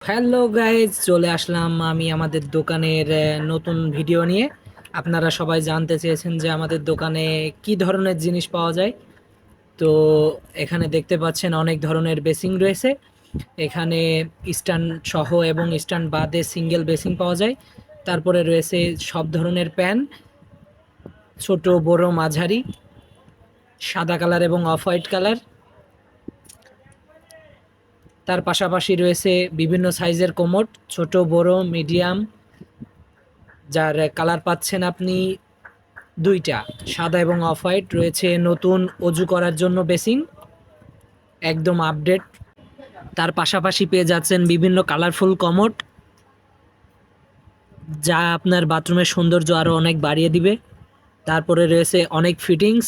Hello guys, চলে আসলাম আমি আমাদের দোকানের নতুন ভিডিও নিয়ে। আপনারা সবাই জানতে চেয়েছেন যে আমাদের দোকানে কি ধরনের জিনিস পাওয়া যায়। তো এখানে দেখতে পাচ্ছেন অনেক ধরনের বেসিং রয়েছে। এখানে স্ট্যান্ড সহ এবং স্ট্যান্ড বাদে সিঙ্গেল বেসিং পাওয়া যায়। তারপরে রয়েছে সব ধরনের প্যান, ছোট বড় মাঝারি, সাদা কালার এবং অফ হোয়াইট কালার। তার পাশাপাশি রয়েছে বিভিন্ন সাইজের কোমোড, ছোট বড় মিডিয়াম, যার কালার পাচ্ছেন আপনি দুইটা, সাদা এবং অফ হোয়াইট। রয়েছে নতুন অজু করার জন্য বেসিন, একদম আপডেট। তার পাশাপাশি পেয়ে যাচ্ছেন বিভিন্ন কালারফুল কমোড, যা আপনার বাথরুমের সৌন্দর্য আরও অনেক বাড়িয়ে দিবে। তারপরে রয়েছে অনেক ফিটিংস,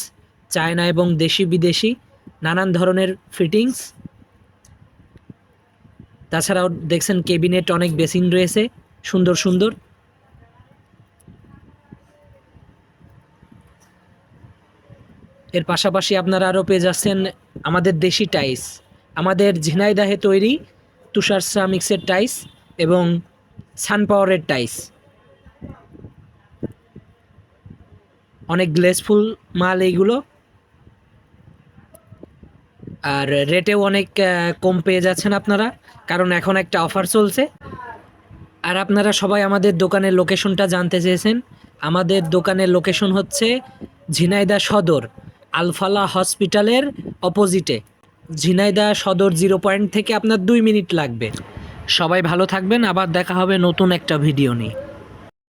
চায়না এবং দেশি বিদেশি নানান ধরনের ফিটিংস। তাছাড়াও দেখছেন কেবিনেট অনেক বেসিন রয়েছে সুন্দর সুন্দর। এর পাশাপাশি আপনারা আরও পেয়ে যাচ্ছেন আমাদের দেশি টাইলস, আমাদের ঝিনাইদহে তৈরি তুষার সিরামিক্সের টাইলস এবং সানপাওয়ারের টাইলস। অনেক গ্লেসফুল মাল এইগুলো, আর রেটেও অনেক কম পেয়ে যাচ্ছেন আপনারা, কারণ এখন একটা অফার চলছে। আর আপনারা সবাই আমাদের দোকানের লোকেশনটা জানতে চেয়েছেন। আমাদের দোকানের লোকেশন হচ্ছে ঝিনাইদহ সদর, আলফালা হসপিটালের অপোজিটে। ঝিনাইদহ সদর 0 পয়েন্ট থেকে আপনার 2 মিনিট লাগবে। সবাই ভালো থাকবেন, আবার দেখা হবে নতুন একটা ভিডিও নিয়ে।